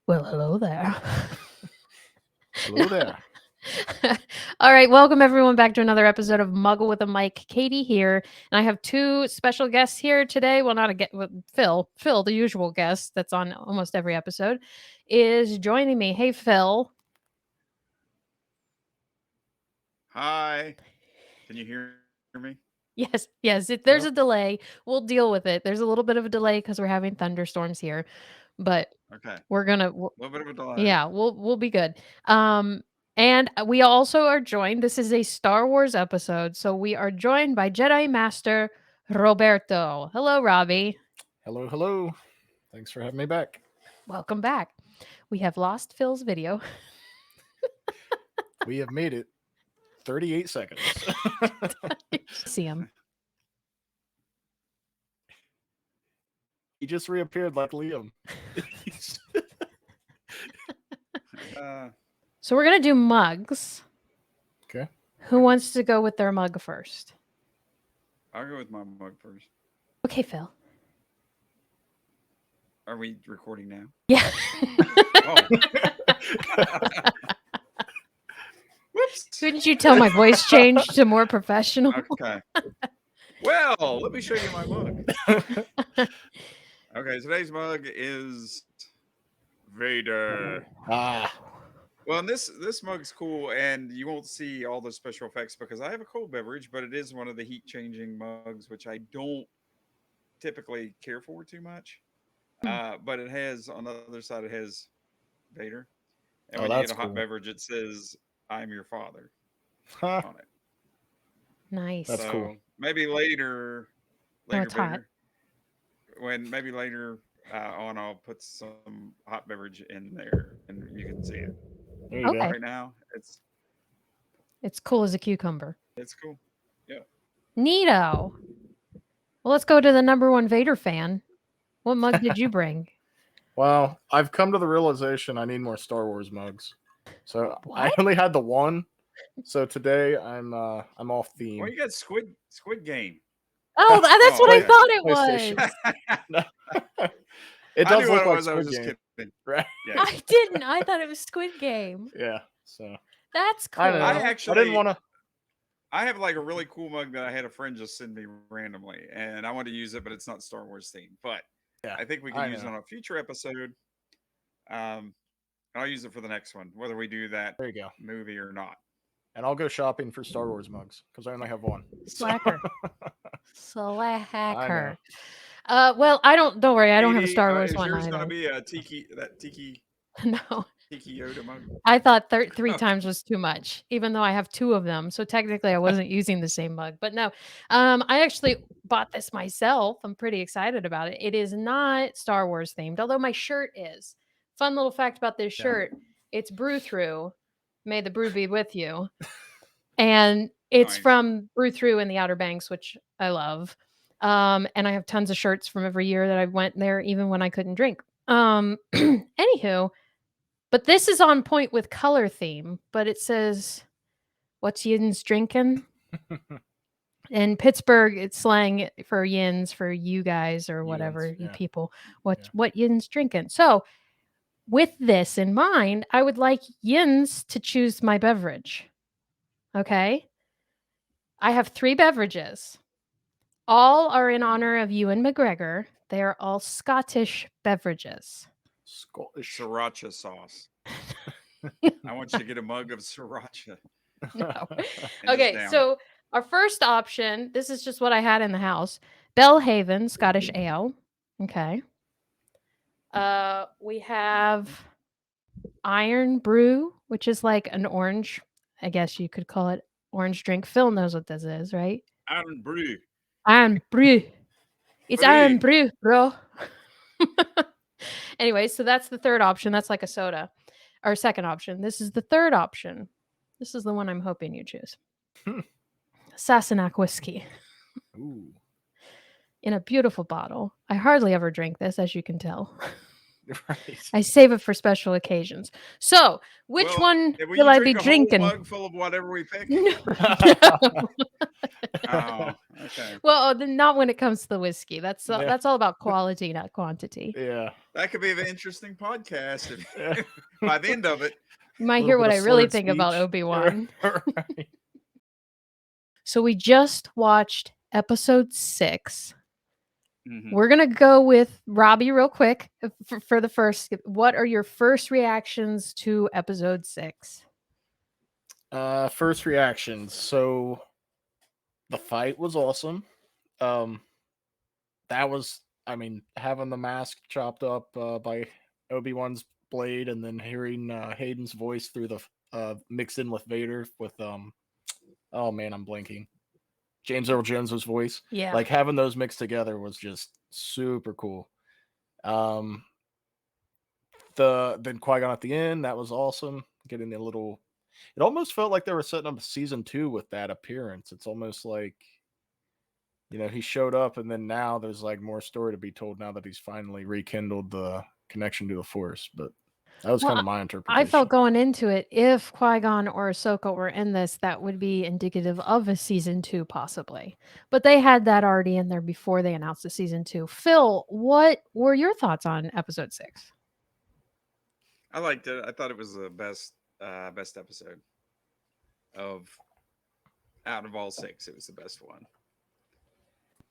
Well, hello there. Hello there. All right, welcome everyone back to another episode of Muggle with a Mic. Katie here, and I have two special guests here today. Well, not a guest, Phil. Phil, the usual guest that's on almost every episode, is joining me. Hey, Phil. Hi. Can you hear me? Yes, yes. There's Yep. a delay. We'll deal with it. There's a little bit of a delay because we're having thunderstorms here, but Okay. we're gonna. A little bit of a delay. Yeah, we'll be good. And we also are joined. This is a Star Wars episode, so we are joined by Jedi Master Roberto. Hello, Robbie. Hello, hello. Thanks for having me back. Welcome back. We have lost Phil's video. We have made it 38 seconds. See him. He just reappeared like Liam. So we're gonna do mugs. Okay. Who wants to go with their mug first? I'll go with my mug first. Okay, Phil. Are we recording now? Yeah. Oh. Whoops. Couldn't you tell my voice changed to more professional? Okay. Well, let me show you my mug. Okay, today's mug is Vader. Well, and this mug's cool, and you won't see all the special effects because I have a cold beverage, but it is one of the heat changing mugs, which I don't typically care for too much. But it has on the other side, it has Vader, and when you that's get a hot cool. beverage, it says "I'm your father" Huh, on it. Nice. That's So cool. maybe later, Oh, it's hot. Vader, when maybe later on, I'll put some hot beverage in there, and you can see it. There you Okay. go. Right now, It's cool as a cucumber. it's cool. Yeah. Neato. Well, let's go to the number one Vader fan. What mug did you bring? Well, I've come to the realization I need more Star Wars mugs. So I What? only had the one. So today I'm off theme. Well, you got Squid Game. Oh, that's what I okay. thought it PlayStation. was. No. It I does knew look what it like was. I was Squid just Game. kidding. Right? Yeah. I didn't. I thought it was Squid Game. Yeah. So That's cool. I don't know. I I actually, didn't want to. I have like a really cool mug that I had a friend just send me randomly, and I want to use it, but it's not Star Wars themed. But Yeah. I think we can I use it know. on a future episode. Um, I'll use it for the next one, whether we do that There you go. movie or not. And I'll go shopping for Star Wars mugs because I only have one. Slacker. I Slacker. know. Well, don't worry, I don't have a Katie, Star Wars is one yours going to either. be a tiki No. Yoda mug? I thought three Okay. times was too much, even though I have two of them. So technically I wasn't using the same mug. But no, I actually bought this myself. I'm pretty excited about it. It is not Star Wars themed, although my shirt is. Fun little fact about this Yeah. shirt, it's brew through. May the brew be with you. And it's Nice. from Brew Through in the Outer Banks, which I love. And I have tons of shirts from every year that I went there, even when I couldn't drink. Anywho, but this is on point with color theme, but it says, "What's yins drinking?" In Pittsburgh, it's slang for yins for you guys or whatever, Yins, you yeah. people. Yeah. What yins drinking? So, with this in mind, I would like yins to choose my beverage. Okay? I have 3 beverages. All are in honor of Ewan McGregor. They are all Scottish beverages. Scottish. Sriracha sauce. I want you to get a mug of sriracha. No. And just Okay, down it. so our first option, this is just what I had in the house. Bellhaven Scottish Ale. Okay. We have irn-bru, which is like an orange, I guess you could call it orange drink. Phil knows what this is, right? irn-bru. Irn-bru. It's Bru. irn-bru, bro. Anyway, so that's the third option. That's like a soda. Our second option. This is the third option. This is the one I'm hoping you choose. Sassenach whiskey Ooh. in a beautiful bottle. I hardly ever drink this, as you can tell. Right. I save it for special occasions. So, which Well, one will will you I be drink a whole drinking? mug full of whatever we pick? No. Oh, okay. Well, then not when it comes to the whiskey. That's Yeah. that's all about quality, not quantity. Yeah. That could be an interesting podcast if, Yeah. by the end of it. You might Little hear bit what of I really slurred think about speech. Obi-Wan. Right. So we just watched episode 6. Mhm. We're gonna go with Robbie real quick for the first. What are your first reactions to episode 6? First reactions. So the fight was awesome. That was, I mean, having the mask chopped up by Obi-Wan's blade, and then hearing Hayden's voice through the mixed in with Vader with oh man, I'm blanking. James Earl Jones' voice. Yeah. Like having those mixed together was just super cool. Then Qui-Gon at the end, that was awesome. Getting a little, it almost felt like they were setting up season 2 with that appearance. It's almost like, he showed up, and then now there's like more story to be told now that he's finally rekindled the connection to the Force. But that was kind of my interpretation. I felt going into it, if Qui-Gon or Ahsoka were in this, that would be indicative of a season 2, possibly. But they had that already in there before they announced the season 2. Phil, what were your thoughts on episode 6? I liked it. I thought it was the best episode out of all 6. It was the best one.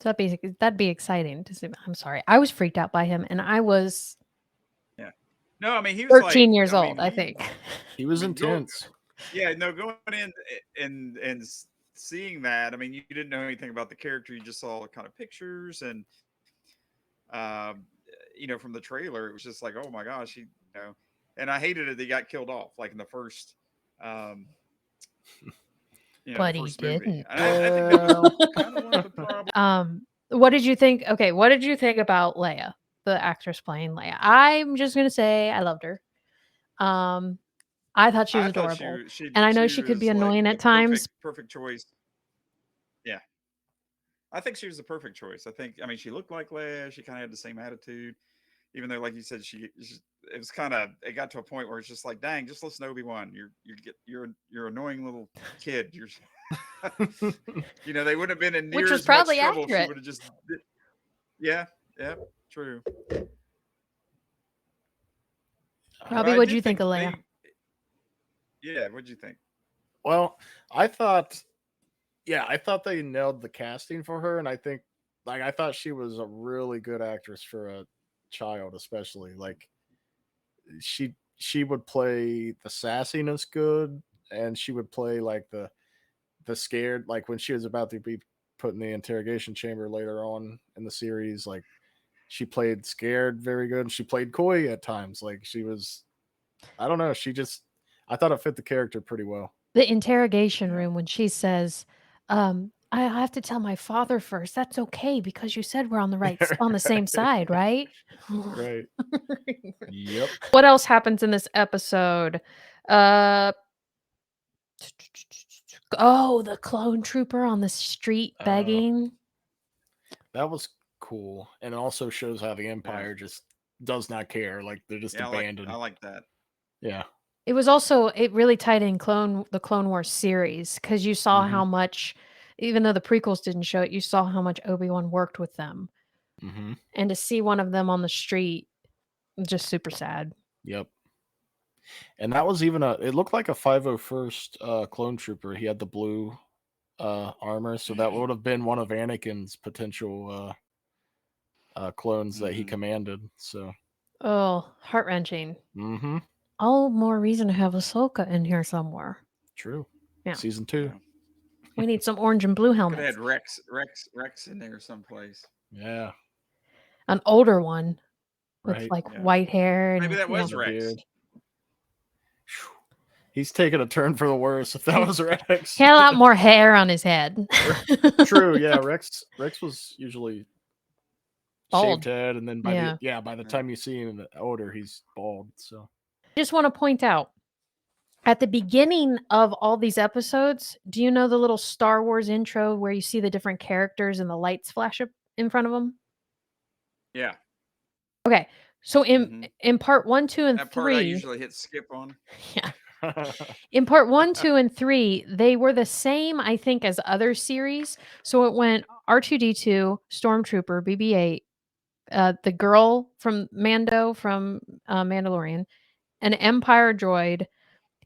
So that'd be exciting to see. I'm sorry, I was freaked out by him, and I was No, I mean he was 13 like, years old, I think. He was I mean, intense. going in and seeing that. I mean, you didn't know anything about the character. You just saw kind of pictures and, from the trailer. It was just like, oh my gosh, And I hated it. They got killed off like in the first. But the he first movie. didn't. And I think that was kind of one of the problems. What did you think? Okay, what did you think about Leia, the actress playing Leia? I'm just gonna say I loved her. I thought she was adorable, and I know she could be annoying at times. Perfect choice. Yeah, I think she was the perfect choice. I mean, she looked like Leia. She kind of had the same attitude, even though, like you said, it was kind of, it got to a point where it's just like, dang, just listen to Obi-Wan. You're annoying little kid. You're, they wouldn't have been in near Which was as much probably trouble if she accurate. would have just. Yeah, true. Robbie, what'd you think of Leia? Yeah, what'd you think? Well, I thought they nailed the casting for her, and I think, I thought she was a really good actress for a child, especially. Like, she would play the sassiness good, and she would play like the scared, like when she was about to be put in the interrogation chamber later on in the series, like she played scared very good, and she played coy at times. Like she was, I don't know, I thought it fit the character pretty well. The interrogation room when she says, I have to tell my father first. That's okay because you said we're on the same side, right? Right. Yep. What else happens in this episode? The clone trooper on the street begging. That was cool, and it also shows how the Empire just does not care. Like they're just abandoned. I like that. Yeah. It really tied in the Clone Wars series, because you saw how much, even though the prequels didn't show it, you saw how much Obi-Wan worked with them. Mm-hmm. And to see one of them on the street, just super sad. Yep. And that was even it looked like a 501st clone trooper. He had the blue armor, so that would have been one of Anakin's potential clones that he commanded. So, oh, heart-wrenching. Mm-hmm. All more reason to have Ahsoka in here somewhere. True. Yeah. Season 2. We need some orange and blue helmets. Could have had Rex in there someplace. Yeah. An older one with right. white hair. And, maybe that was Rex. Beard. He's taking a turn for the worse if that was Rex. He had a lot more hair on his head. True, yeah. Rex was usually bald. Shaved head, and then by the time you see him older, he's bald. So I just want to point out, at the beginning of all these episodes, do you know the little Star Wars intro where you see the different characters and the lights flash up in front of them? Yeah. Okay. So Mm-hmm. in part 1, 2, and That part I 3, usually hit skip on. yeah. In part 1, 2, and 3, they were the same, I think, as other series. So it went R2D2, Stormtrooper, BB-8, the girl from Mando from Mandalorian, an Empire droid,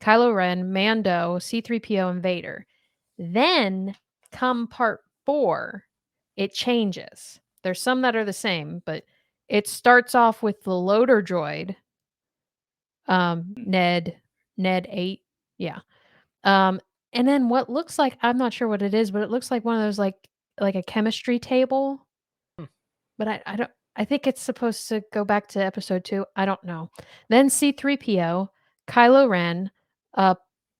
Kylo Ren, Mando, C3PO, and Vader. Then come part 4, it changes. There's some that are the same, but it starts off with the loader droid, Ned 8. Yeah. And then what looks like, I'm not sure what it is, but it looks like one of those like a chemistry table. But I don't, I think it's supposed to go back to episode 2. I don't know. Then C3PO, Kylo Ren, uh,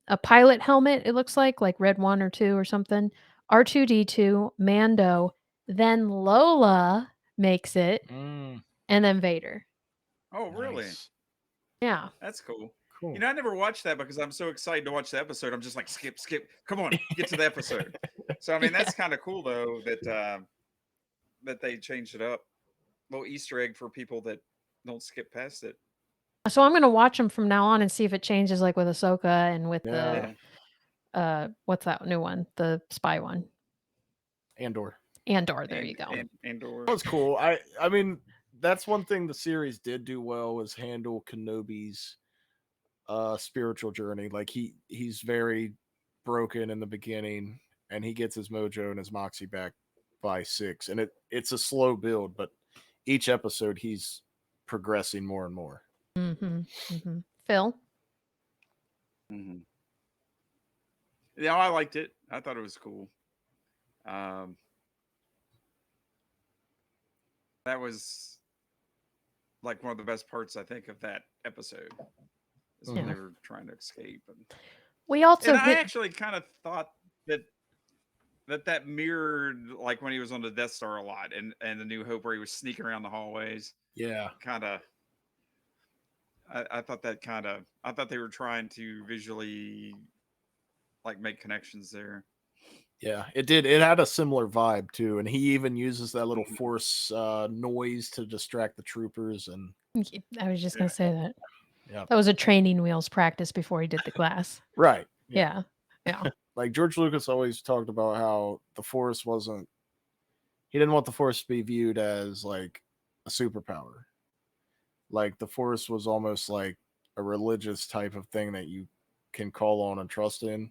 a pilot helmet, it looks like red 1 or 2 or something. R2D2, Mando, then Lola makes it, and then Vader. Oh, really? Nice. Yeah. That's cool. Cool. You know, I never watched that because I'm so excited to watch the episode. I'm just like, skip. Come on, get to the episode. So I mean, that's kind of cool though that they changed it up. Little Easter egg for people that don't skip past it. So I'm gonna watch them from now on and see if it changes like with Ahsoka and with Yeah. the what's that new one? The spy one. Andor. Andor, there you go. Andor. That was cool. I mean, that's one thing the series did do well was handle Kenobi's spiritual journey. Like he's very broken in the beginning and he gets his mojo and his moxie back by 6. And it's a slow build, but each episode he's progressing more and more. Phil? Mm-hmm. Yeah, I liked it. I thought it was cool. That was like one of the best parts, I think, of that episode. Is when they were trying to escape. We also I actually kind of thought that mirrored like when he was on the Death Star a lot and the New Hope where he was sneaking around the hallways. Yeah. Kind of. I thought they were trying to visually like make connections there. Yeah, it did. It had a similar vibe too, and he even uses that little force noise to distract the troopers. And I was just gonna say that. Yeah, that was a training wheels practice before he did the glass. Right. Yeah. Like George Lucas always talked about how the force wasn't. He didn't want the force to be viewed as like a superpower. Like the force was almost like a religious type of thing that you can call on and trust in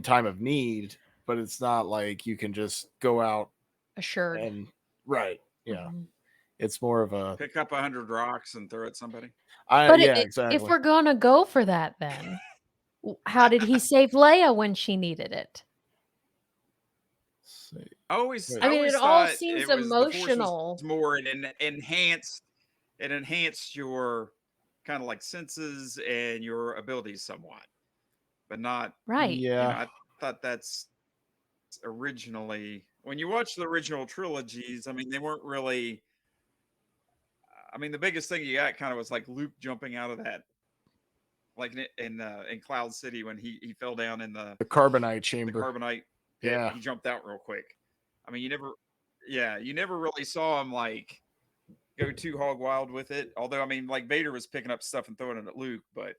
time of need, but it's not like you can just go out Assured. and yeah. It's more of a pick up 100 rocks and throw at somebody. Exactly. If we're gonna go for that, then how did he save Leia when she needed it? I always it all seems emotional. More enhanced. It enhanced your kind of like senses and your abilities somewhat, but not right. Yeah, I thought that's originally when you watch the original trilogies. I mean, they weren't really. I mean, the biggest thing you got kind of was like Luke jumping out of that, like in Cloud City when he fell down in the carbonite chamber. The carbonite pit, Yeah, he jumped out real quick. I mean, you never really saw him like go too hog wild with it. Although, I mean, like Vader was picking up stuff and throwing it at Luke, but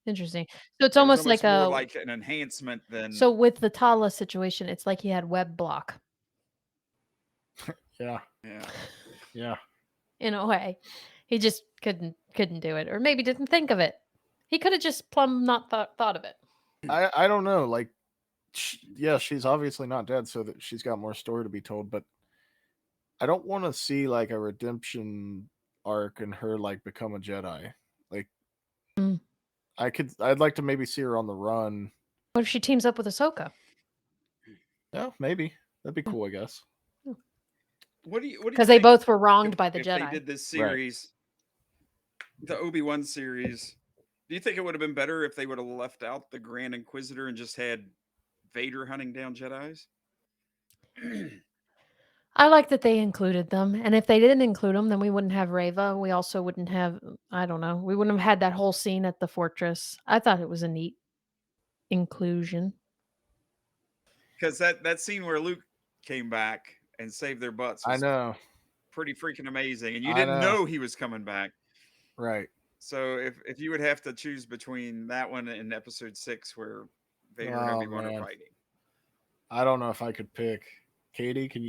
interesting. So it's almost like more like an enhancement than. So with the Tala situation, it's like he had web block. Yeah. In a way, he just couldn't do it, or maybe didn't think of it. He could have just plumb not thought of it. I don't know. Like, she's obviously not dead, so that she's got more story to be told. But I don't want to see like a redemption arc and her like become a Jedi. Like, I'd like to maybe see her on the run. What if she teams up with Ahsoka? Yeah, maybe that'd be cool. I guess. What do you? Because they both were wronged by the if Jedi. They did this series, the Obi-Wan series. Do you think it would have been better if they would have left out the Grand Inquisitor and just had Vader hunting down Jedis? I like that they included them, and if they didn't include them, then we wouldn't have Reva. We also wouldn't have, I don't know, we wouldn't have had that whole scene at the fortress. I thought it was a neat inclusion. Because that scene where Luke came back and saved their butts. I know. pretty freaking amazing, and you didn't know he was coming back. Right. So if you would have to choose between that one and episode 6 where Vader and Obi-Wan are fighting. I don't know if I could pick. Katie, can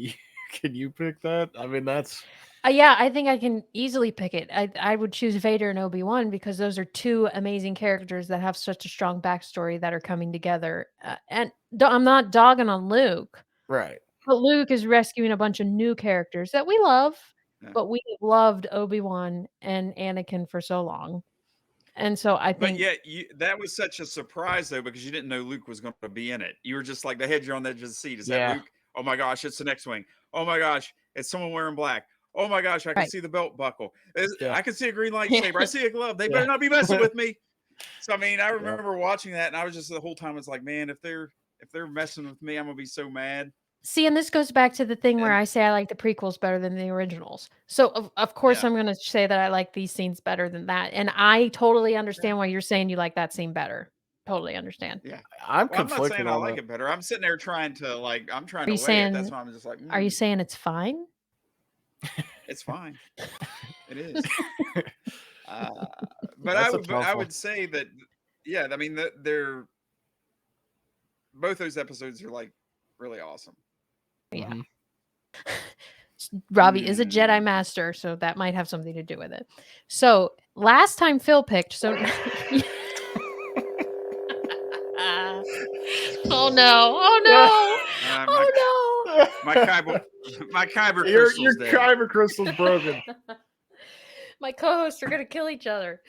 you pick that? I mean, that's yeah, I think I can easily pick it. I would choose Vader and Obi-Wan because those are two amazing characters that have such a strong backstory that are coming together. And I'm not dogging on Luke. right. But Luke is rescuing a bunch of new characters that we love, Yeah. but we loved Obi-Wan and Anakin for so long. And so I think But yet that was such a surprise though, because you didn't know Luke was going to be in it. You were just like, the head you're on the edge of the seat. Is that Luke? Oh my gosh, it's the next wing. Oh my gosh, it's someone wearing black. Oh my gosh, I can see the belt buckle. I can see a green lightsaber. I see a glove. They better not be messing with me. So I mean, I remember watching that, and I was just the whole time was like, man, if they're messing with me, I'm gonna be so mad. See, and this goes back to the thing where I say I like the prequels better than the originals. So of course I'm going to say that I like these scenes better than that, and I totally understand why you're saying you like that scene better. Totally understand. Yeah, I'm not saying I like it. it better. I'm sitting there trying to I'm trying to weigh it. That's why I'm just like. Are you saying it's fine? It's fine. It is. But I would say that I mean they're both those episodes are like really awesome. Yeah. Robbie is a Jedi Master, so that might have something to do with it. So last time Phil picked, so oh no! My kyber crystal's your kyber crystal's broken. My co-hosts are gonna kill each other.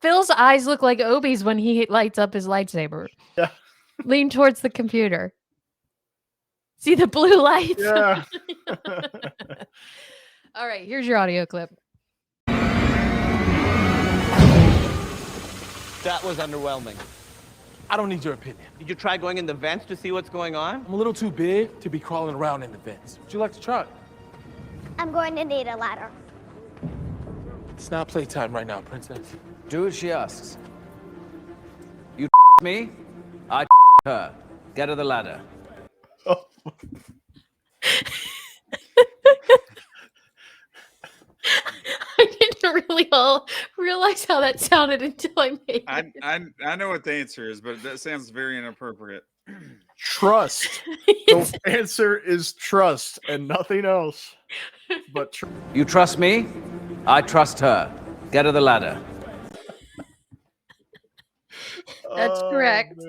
Phil's eyes look like Obi's when he lights up his lightsaber. Yeah. Lean towards the computer. See the blue lights? Yeah. All right, here's your audio clip. That was underwhelming. I don't need your opinion. Did you try going in the vents to see what's going on? I'm a little too big to be crawling around in the vents. Would you like to try? I'm going to need a ladder. It's not playtime right now, princess. Do as she asks. You me, I her. Get her the ladder. Oh. I didn't really realize how that sounded until I made it. I know what the answer is, but that sounds very inappropriate. Trust. The answer is trust and nothing else. But you trust me, I trust her. Get her the ladder. That's correct.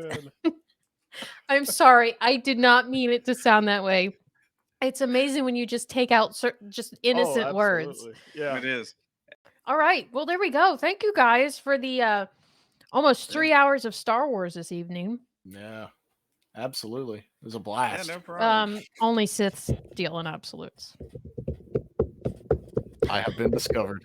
I'm sorry. I did not mean it to sound that way. It's amazing when you just take out just innocent words. Yeah, it is. All right. Well, there we go. Thank you guys for the almost 3 hours of Star Wars this evening. Yeah, absolutely. It was a blast. Yeah, no problem. Only Siths deal in absolutes. I have been discovered.